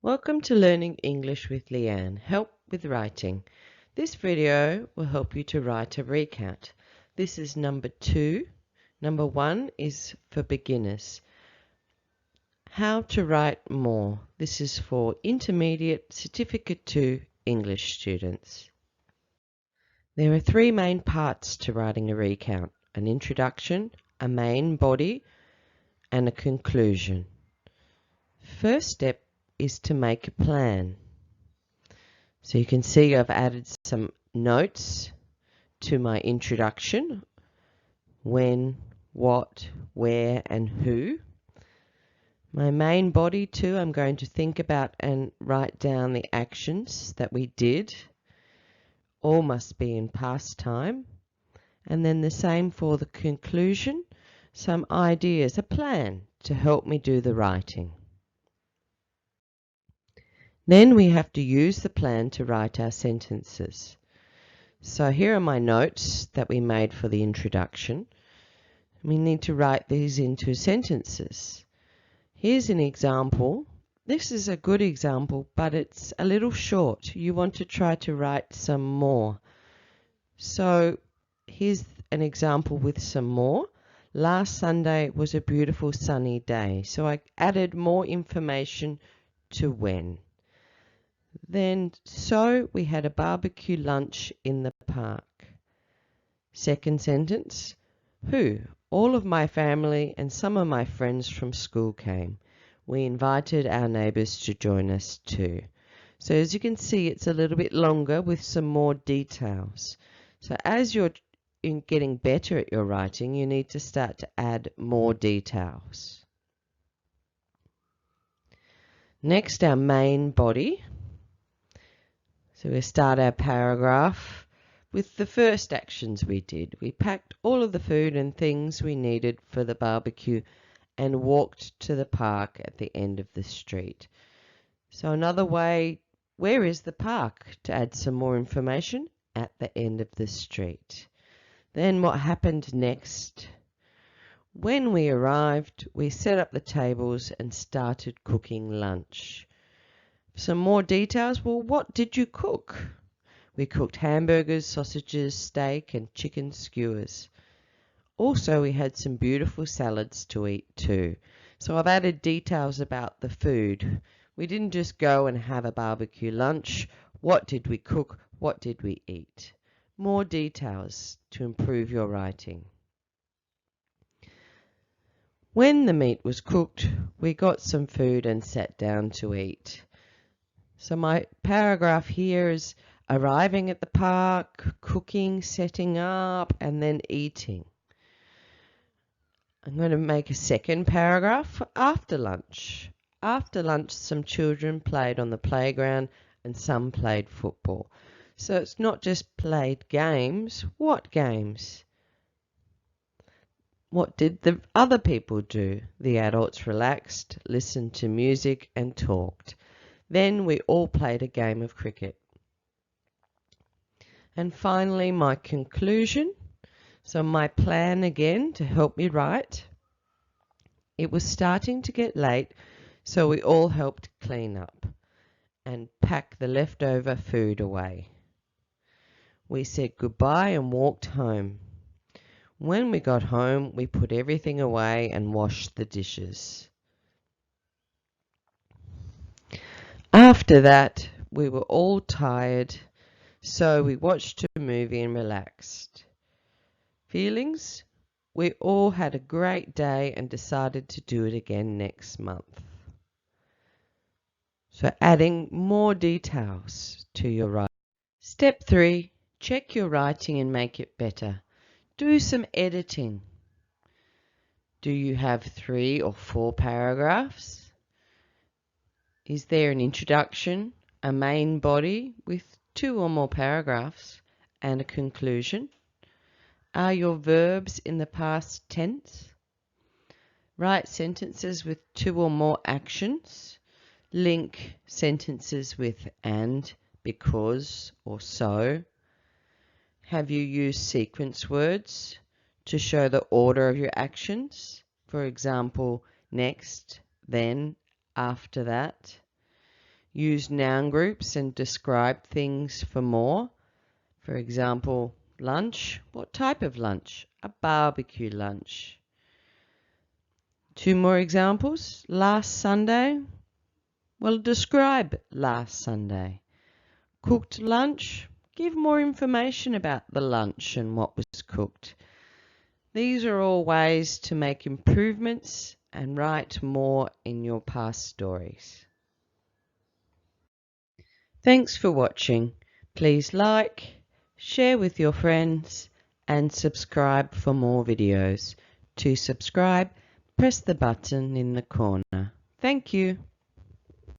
Welcome to Learning English with Leanne. Help with writing. This video will help you to write a recount. This is number 2. Number 1 is for beginners. How to write more. This is for intermediate certificate 2 English students. There are 3 main parts to writing a recount: an introduction, a main body, and a conclusion. First step is to make a plan. So you can see I've added some notes to my introduction: when, what, where, and who. My main body too, I'm going to think about and write down the actions that we did. All must be in past time. And then the same for the conclusion, some ideas, a plan to help me do the writing. Then we have to use the plan to write our sentences. So here are my notes that we made for the introduction. We need to write these into sentences. Here's an example. This is a good example, but it's a little short. You want to try to write some more. So here's an example with some more. Last Sunday was a beautiful sunny day. So I added more information to when. Then, so we had a barbecue lunch in the park. Second sentence, who? All of my family and some of my friends from school came. We invited our neighbours to join us too. So as you can see, it's a little bit longer with some more details. So as you're getting better at your writing, you need to start to add more details. Next, our main body. So we start our paragraph with the first actions we did. We packed all of the food and things we needed for the barbecue and walked to the park at the end of the street. So another way, where is the park? To add some more information, at the end of the street. Then what happened next? When we arrived, we set up the tables and started cooking lunch. Some more details. Well, what did you cook? We cooked hamburgers, sausages, steak, and chicken skewers. Also, we had some beautiful salads to eat too. So I've added details about the food. We didn't just go and have a barbecue lunch. What did we cook? What did we eat? More details to improve your writing. When the meat was cooked, we got some food and sat down to eat. So my paragraph here is arriving at the park, cooking, setting up, and then eating. I'm going to make a second paragraph for after lunch. After lunch, some children played on the playground and some played football. So it's not just played games. What games? What did the other people do? The adults relaxed, listened to music, and talked. Then we all played a game of cricket. And finally, my conclusion. So my plan again to help me write. It was starting to get late, so we all helped clean up and pack the leftover food away. We said goodbye and walked home. When we got home, we put everything away and washed the dishes. After that, we were all tired, so we watched a movie and relaxed. Feelings? We all had a great day and decided to do it again next month. So adding more details to your writing. Step 3, check your writing and make it better. Do some editing. Do you have 3 or 4 paragraphs? Is there an introduction, a main body with 2 or more paragraphs, and a conclusion? Are your verbs in the past tense? Write sentences with 2 or more actions. Link sentences with and, because, or so. Have you used sequence words to show the order of your actions? For example, next, then, after that. Use noun groups and describe things for more. For example, lunch. What type of lunch? A barbecue lunch. Two more examples. Last Sunday. Well, describe last Sunday. Cooked lunch. Give more information about the lunch and what was cooked. These are all ways to make improvements and write more in your past stories. Thanks for watching. Please like, share with your friends, and subscribe for more videos. To subscribe, press the button in the corner. Thank you.